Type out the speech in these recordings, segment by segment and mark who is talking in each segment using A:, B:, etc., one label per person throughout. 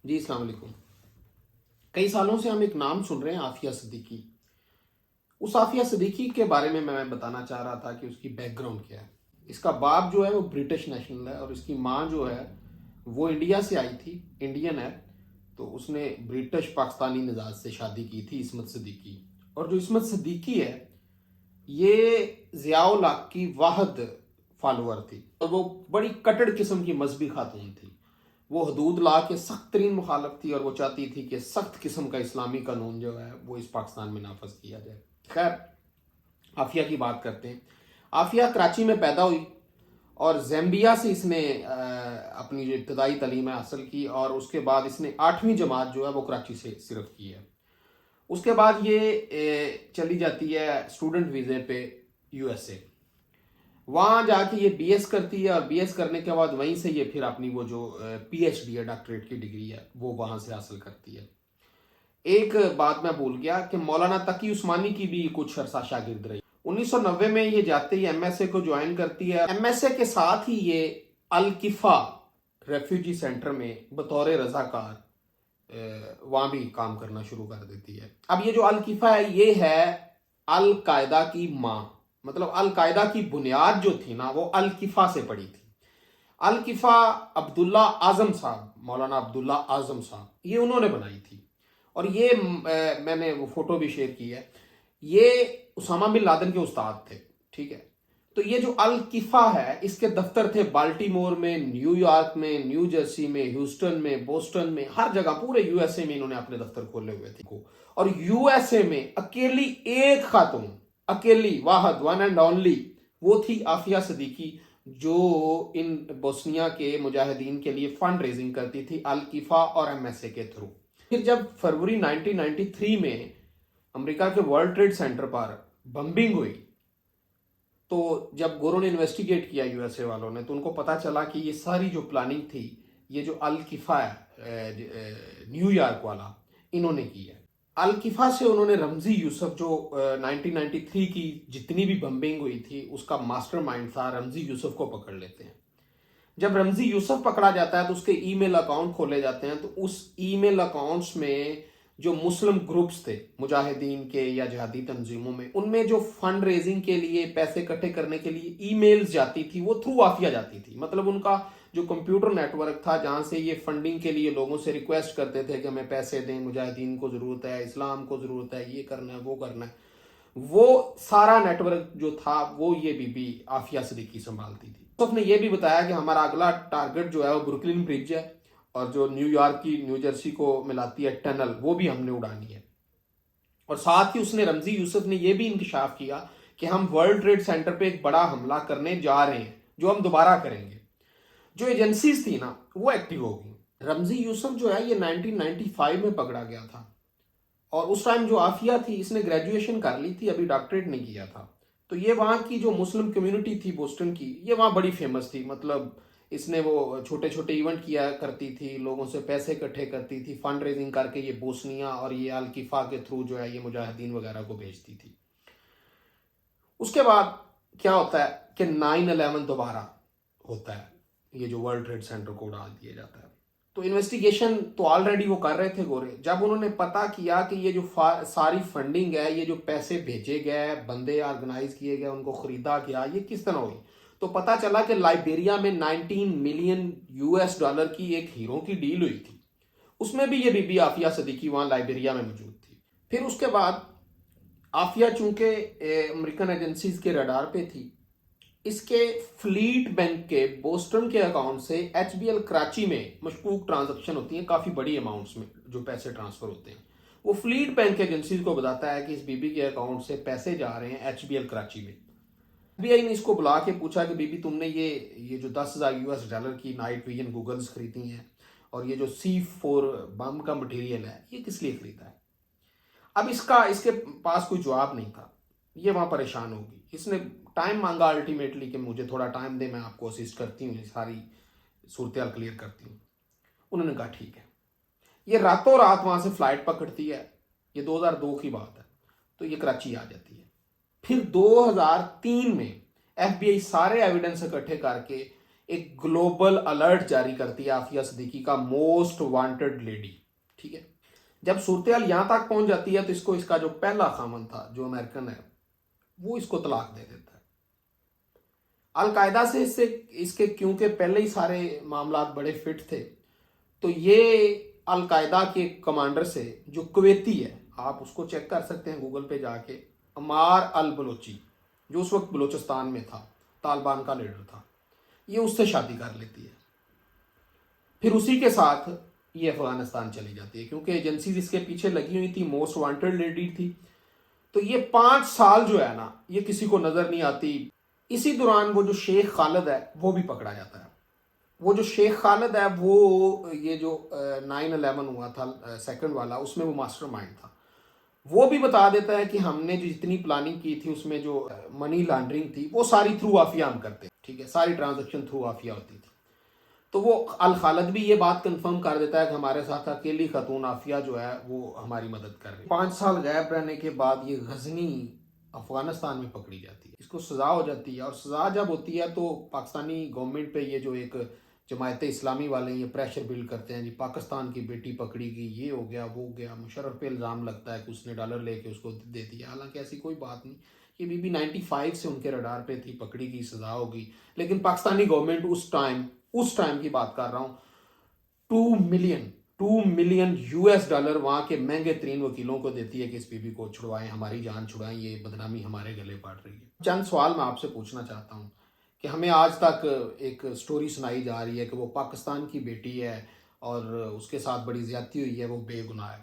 A: جی السلام علیکم۔ کئی سالوں سے ہم ایک نام سن رہے ہیں، عافیہ صدیقی۔ اس عافیہ صدیقی کے بارے میں بتانا چاہ رہا تھا کہ اس کی بیک گراؤنڈ کیا ہے۔ اس کا باپ جو ہے وہ برٹش نیشنل ہے اور اس کی ماں جو ہے وہ انڈیا سے آئی تھی، انڈین ہے۔ تو اس نے برٹش پاکستانی مزاج سے شادی کی تھی، عصمت صدیقی۔ اور جو عصمت صدیقی ہے یہ ضیاء الحق کی واحد فالوور تھی اور وہ بڑی کٹڑ قسم کی مذہبی خاتون تھی۔ وہ حدود لا کے سخت ترین مخالف تھی اور وہ چاہتی تھی کہ سخت قسم کا اسلامی قانون جو ہے وہ اس پاکستان میں نافذ کیا جائے۔ خیر، عافیہ کی بات کرتے ہیں۔ عافیہ کراچی میں پیدا ہوئی اور زیمبیا سے اس نے اپنی جو ابتدائی تعلیم حاصل کی اور اس کے بعد اس نے 8ویں جماعت جو ہے وہ کراچی سے صرف کی ہے۔ اس کے بعد یہ چلی جاتی ہے اسٹوڈنٹ ویزے پہ یو ایس اے، وہاں جا کے یہ بی ایس کرتی ہے اور بی ایس کرنے کے بعد وہیں سے یہ پھر اپنی وہ جو پی ایچ ڈی ہے، ڈاکٹریٹ کی ڈگری ہے، وہ وہاں سے حاصل کرتی ہے۔ ایک بات میں بھول گیا کہ مولانا تقی عثمانی کی بھی کچھ عرصہ شاگرد رہی۔ 1990 میں یہ جاتے ہی ایم ایس اے کو جوائن کرتی ہے۔ ایم ایس اے کے ساتھ ہی یہ الکفا ریفیوجی سینٹر میں بطور رضاکار وہاں بھی کام کرنا شروع کر دیتی ہے۔ اب یہ جو الکفا ہے یہ ہے القاعدہ کی ماں، مطلب القاعدہ کی بنیاد جو تھی نا وہ الکفا سے پڑی تھی۔ الکفا عبداللہ اعظم صاحب، مولانا عبداللہ اعظم صاحب، یہ انہوں نے بنائی تھی۔ اور یہ میں نے وہ فوٹو بھی شیئر کی ہے، یہ اسامہ بن لادن کے استاد تھے، ٹھیک ہے۔ تو یہ جو الکفا ہے اس کے دفتر تھے بالٹیمور میں، نیو یارک میں، نیو جرسی میں، ہیوسٹن میں، بوسٹن میں، ہر جگہ پورے یو ایس اے میں انہوں نے اپنے دفتر کھولے ہوئے تھے۔ اور یو ایس اے میں اکیلی ایک خاتون، اکیلی واحد، ون اینڈ اونلی، وہ تھی عافیہ صدیقی، جو ان بوسنیا کے مجاہدین کے لیے فنڈ ریزنگ کرتی تھی الکفا اور ایم ایس اے کے تھرو۔ پھر جب فروری 1993 میں امریکہ کے ورلڈ ٹریڈ سینٹر پر بمبنگ ہوئی تو جب گورو نے انویسٹیگیٹ کیا یو ایس اے والوں نے تو ان کو پتا چلا کہ یہ ساری جو پلاننگ تھی یہ جو الکفا ہے نیو یارک والا، انہوں نے کی ہے۔ الکفا سے انہوں نے رمزی یوسف جو 1993 کی جتنی بھی بمبنگ ہوئی تھی اس کا ماسٹر مائنڈ تھا، رمزی یوسف کو پکڑ لیتے ہیں۔ جب رمزی یوسف پکڑا جاتا ہے تو اس کے ای میل اکاؤنٹ کھولے جاتے ہیں، تو اس ای میل اکاؤنٹس میں جو مسلم گروپس تھے مجاہدین کے یا جہادی تنظیموں میں، ان میں جو فنڈ ریزنگ کے لیے پیسے اکٹھے کرنے کے لیے ای میلز جاتی تھی وہ تھرو عافیہ جاتی تھی۔ مطلب ان کا جو کمپیوٹر نیٹ ورک تھا جہاں سے یہ فنڈنگ کے لیے لوگوں سے ریکویسٹ کرتے تھے کہ ہمیں پیسے دیں، مجاہدین کو ضرورت ہے، اسلام کو ضرورت ہے، یہ کرنا ہے، وہ کرنا ہے، وہ سارا نیٹ ورک جو تھا وہ یہ بی بی عافیہ صدیقی سنبھالتی تھی۔ یوسف نے یہ بھی بتایا کہ ہمارا اگلا ٹارگٹ جو ہے وہ بروکلن برج ہے اور جو نیو یارک کی نیو جرسی کو ملاتی ہے ٹنل، وہ بھی ہم نے اڑانی ہے۔ اور ساتھ ہی اس نے رمزی یوسف نے یہ بھی انکشاف کیا کہ ہم ورلڈ ٹریڈ سینٹر پہ ایک بڑا حملہ کرنے جا رہے ہیں جو ہم دوبارہ کریں گے۔ جو ایجنسیز تھی نا وہ ایکٹیو ہو گئی۔ رمزی یوسف جو ہے یہ 1995 میں پکڑا گیا تھا اور اس ٹائم جو عافیہ تھی اس نے گریجویشن کر لی تھی، ابھی ڈاکٹریٹ نہیں کیا تھا۔ تو یہ وہاں کی جو مسلم کمیونٹی تھی بوسٹن کی، یہ وہاں بڑی فیمس تھی۔ مطلب اس نے وہ چھوٹے چھوٹے ایونٹ کیا کرتی تھی، لوگوں سے پیسے اکٹھے کرتی تھی، فنڈ ریزنگ کر کے یہ بوسنیا اور یہ الکفا کے تھرو جو ہے یہ مجاہدین وغیرہ کو بھیجتی تھی۔ اس کے بعد کیا ہوتا ہے کہ 9/11 دوبارہ ہوتا ہے، یہ جو ورلڈ ٹریڈ سینٹر کو اڑا دیا جاتا ہے۔ تو انویسٹیگیشن تو آلریڈی وہ کر رہے تھے گورے، جب انہوں نے پتا کیا کہ یہ جو ساری فنڈنگ ہے، یہ جو پیسے بھیجے گئے، بندے آرگنائز کیے گئے، ان کو خریدا گیا، یہ کس طرح ہوئی، تو پتا چلا کہ لائبیریا میں 19 ملین US کی ایک ہیروں کی ڈیل ہوئی تھی، اس میں بھی یہ بی بی عافیہ صدیقی وہاں لائبیریا میں موجود تھی۔ پھر اس کے بعد عافیہ چونکہ امریکن ایجنسیز کے ریڈار پہ تھی، اس کے فلیٹ بینک کے بوسٹن کے اکاؤنٹ سے HBL کراچی میں مشکوک ٹرانزیکشن ہوتی ہیں کافی بڑی اماؤنٹس میں جو پیسے ٹرانسفر ہوتے ہیں، وہ فلیٹ بینک ایجنسیز کو بتاتا ہے کہ اس بی بی کے اکاؤنٹ سے پیسے جا رہے ہیں HBL کراچی میں۔ FBI نے اس کو بلا کے پوچھا کہ بی بی تم نے یہ جو $10,000 کی نائٹ ویژن گوگلز خریدی ہیں اور یہ جو C4 بم کا مٹیریل ہے یہ کس لیے خریدا ہے؟ اب اس کے پاس کوئی جواب نہیں تھا، یہ وہاں پریشان ہوگی۔ اس نے ٹائم مانگا الٹیمیٹلی کہ مجھے تھوڑا ٹائم دے، میں آپ کو اسسٹ کرتی ہوں، یہ ساری صورتحال کلیئر کرتی ہوں۔ انہوں نے کہا ٹھیک ہے۔ یہ راتوں رات وہاں سے فلائٹ پکڑتی ہے، یہ 2002 کی بات ہے، تو یہ کراچی آ جاتی ہے۔ پھر 2003 میں FBI سارے ایویڈنس اکٹھے کر کے ایک گلوبل الرٹ جاری کرتی ہے عافیہ صدیقی کا موسٹ وانٹڈ لیڈی. ٹھیک ہے. جب صورتحال یہاں تک پہنچ جاتی ہے تو اس کا جو پہلا خامن تھا جو امریکن ہے وہ اس کو طلاق دے دیتا ہے. القاعدہ سے اس کے کیونکہ پہلے ہی سارے معاملات بڑے فٹ تھے تو یہ القاعدہ کے کمانڈر سے جو کویتی ہے، آپ اس کو چیک کر سکتے ہیں گوگل پہ جا کے، عمار البلوچی، جو اس وقت بلوچستان میں تھا، طالبان کا لیڈر تھا، یہ اس سے شادی کر لیتی ہے. پھر اسی کے ساتھ یہ افغانستان چلی جاتی ہے کیونکہ ایجنسیز اس کے پیچھے لگی ہوئی تھی، موسٹ وانٹڈ لیڈی تھی. تو یہ 5 سال جو ہے نا یہ کسی کو نظر نہیں آتی. اسی دوران وہ جو شیخ خالد ہے وہ بھی پکڑا جاتا ہے. وہ جو شیخ خالد ہے وہ یہ جو 9/11 ہوا تھا سیکنڈ والا، اس میں وہ ماسٹر مائنڈ تھا. وہ بھی بتا دیتا ہے کہ ہم نے جو جتنی پلاننگ کی تھی اس میں جو منی لانڈرنگ تھی وہ ساری تھرو عافیہ ہم کرتے. ٹھیک ہے، ساری ٹرانزیکشن تھرو عافیہ ہوتی تھی. تو وہ الخالد بھی یہ بات کنفرم کر دیتا ہے کہ ہمارے ساتھ اکیلی خاتون عافیہ جو ہے وہ ہماری مدد کر رہی ہے. 5 سال غائب رہنے کے بعد یہ غزنی افغانستان میں پکڑی جاتی ہے. اس کو سزا ہو جاتی ہے، اور سزا جب ہوتی ہے تو پاکستانی گورنمنٹ پہ یہ جو ایک جماعت اسلامی والے یہ پریشر بلڈ کرتے ہیں، جی پاکستان کی بیٹی پکڑی گئی، یہ ہو گیا وہ ہو گیا. مشرف پہ الزام لگتا ہے کہ اس نے ڈالر لے کے اس کو دے دیا، حالانکہ ایسی کوئی بات نہیں. یہ بی بی 95 سے ان کے رڈار پہ تھی، پکڑی گئی، سزا ہوگی. لیکن پاکستانی گورنمنٹ اس ٹائم کی بات کر رہا ہوں، 2 ملین US$ وہاں کے مہنگے ترین وکیلوں کو دیتی ہے کہ اس بی بی کو چھڑوائیں، ہماری جان چھڑائیں، یہ بدنامی ہمارے گلے پڑ رہی ہے. چند سوال میں آپ سے پوچھنا چاہتا ہوں کہ ہمیں آج تک ایک سٹوری سنائی جا رہی ہے کہ وہ پاکستان کی بیٹی ہے اور اس کے ساتھ بڑی زیادتی ہوئی ہے، وہ بے گناہ ہے.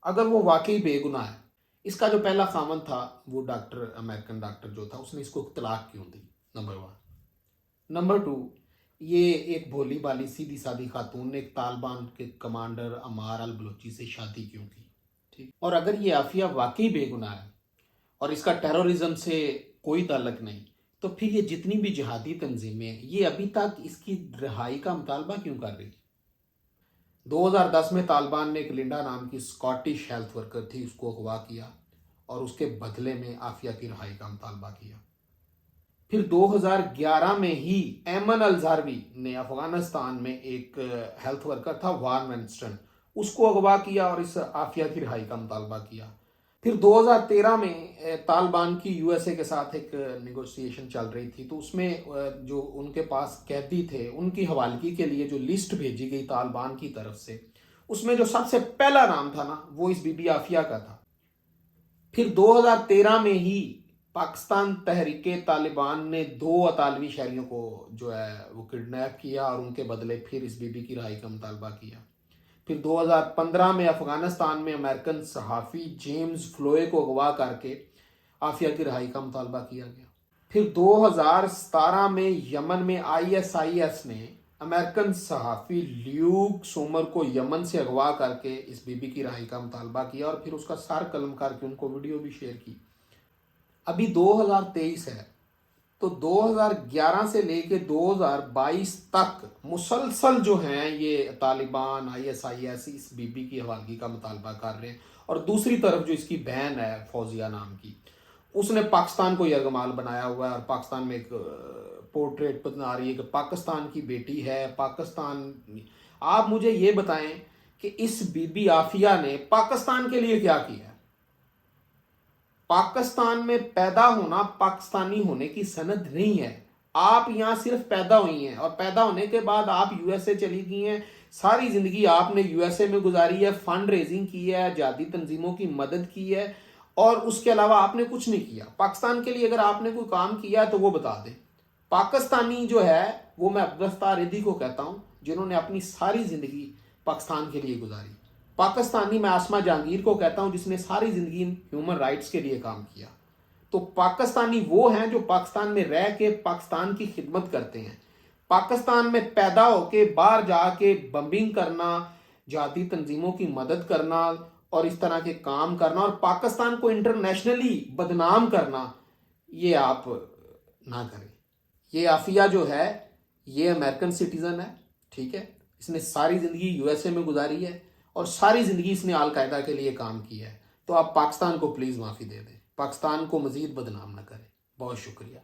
A: اگر وہ واقعی بے گناہ ہے، اس کا جو پہلا خامن تھا وہ امریکن ڈاکٹر جو تھا، اس نے اس کو طلاق کیوں دی؟ نمبر 1. نمبر 2، یہ ایک بھولی بالی سیدھی سادی خاتون نے ایک طالبان کے کمانڈر عمار البلوچی سے شادی کیوں کی؟ ٹھیک. اور اگر یہ عافیہ واقعی بے گناہ ہے اور اس کا ٹیرورزم سے کوئی تعلق نہیں، تو پھر یہ جتنی بھی جہادی تنظیمیں یہ ابھی تک اس کی رہائی کا مطالبہ کیوں کر رہی؟ 2010 میں طالبان نے ایک لنڈا نام کی اسکاٹش ہیلتھ ورکر تھی، اس کو اغوا کیا اور اس کے بدلے میں عافیہ کی رہائی کا مطالبہ کیا. پھر 2011 میں ہی ایمن الزاروی نے افغانستان میں ایک ہیلتھ ورکر تھا وارن وینسٹن، اس کو اغوا کیا اور اس عافیہ کی رہائی کا مطالبہ کیا. پھر 2013 میں طالبان کی USA کے ساتھ ایک نیگوشیشن چل رہی تھی، تو اس میں جو ان کے پاس قیدی تھے ان کی حوالگی کے لیے جو لسٹ بھیجی گئی طالبان کی طرف سے، اس میں جو سب سے پہلا نام تھا نا وہ اس بی بی عافیہ کا تھا. پھر 2013 میں ہی پاکستان تحریک طالبان نے 2 اطالوی شہریوں کو جو ہے وہ کڈنیپ کیا اور ان کے بدلے پھر اس بی بی کی رہائی کا مطالبہ کیا. پھر 2015 میں افغانستان میں امریکن صحافی جیمز فلوئے کو اغوا کر کے عافیہ کی رہائی کا مطالبہ کیا گیا. پھر 2017 میں یمن میں ISIS نے امریکن صحافی لیوک سومر کو یمن سے اغوا کر کے اس بی بی کی رہائی کا مطالبہ کیا اور پھر اس کا سر قلم کر کے ان کو ویڈیو بھی شیئر کی. ابھی 2023 ہے تو 2011 سے لے کے 2022 تک مسلسل جو ہیں یہ طالبان ISIS اس بی بی کی حوالگی کا مطالبہ کر رہے ہیں. اور دوسری طرف جو اس کی بہن ہے فوزیہ نام کی، اس نے پاکستان کو یرغمال بنایا ہوا ہے اور پاکستان میں ایک پورٹریٹ بنا رہی ہے کہ پاکستان کی بیٹی ہے پاکستان. آپ مجھے یہ بتائیں کہ اس بی بی عافیہ نے پاکستان کے لیے کیا کیا ہے؟ پاکستان میں پیدا ہونا پاکستانی ہونے کی سند نہیں ہے. آپ یہاں صرف پیدا ہوئی ہیں اور پیدا ہونے کے بعد آپ USA چلی گئی ہیں. ساری زندگی آپ نے USA میں گزاری ہے، فنڈ ریزنگ کی ہے، جہادی تنظیموں کی مدد کی ہے، اور اس کے علاوہ آپ نے کچھ نہیں کیا. پاکستان کے لیے اگر آپ نے کوئی کام کیا ہے تو وہ بتا دیں. پاکستانی جو ہے وہ میں عبدالستار ایدھی کو کہتا ہوں جنہوں نے اپنی ساری زندگی پاکستان کے لیے گزاری. پاکستانی میں آسمہ جہانگیر کو کہتا ہوں جس نے ساری زندگی ہیومن رائٹس کے لیے کام کیا. تو پاکستانی وہ ہیں جو پاکستان میں رہ کے پاکستان کی خدمت کرتے ہیں. پاکستان میں پیدا ہو کے باہر جا کے بمبنگ کرنا، جہادی تنظیموں کی مدد کرنا اور اس طرح کے کام کرنا اور پاکستان کو انٹرنیشنلی بدنام کرنا، یہ آپ نہ کریں. یہ عافیہ جو ہے یہ امریکن سٹیزن ہے، ٹھیک ہے، اس نے ساری زندگی USA میں گزاری ہے اور ساری زندگی اس نے القاعدہ کے لیے کام کیا ہے. تو آپ پاکستان کو پلیز معافی دے دیں، پاکستان کو مزید بدنام نہ کریں. بہت شکریہ.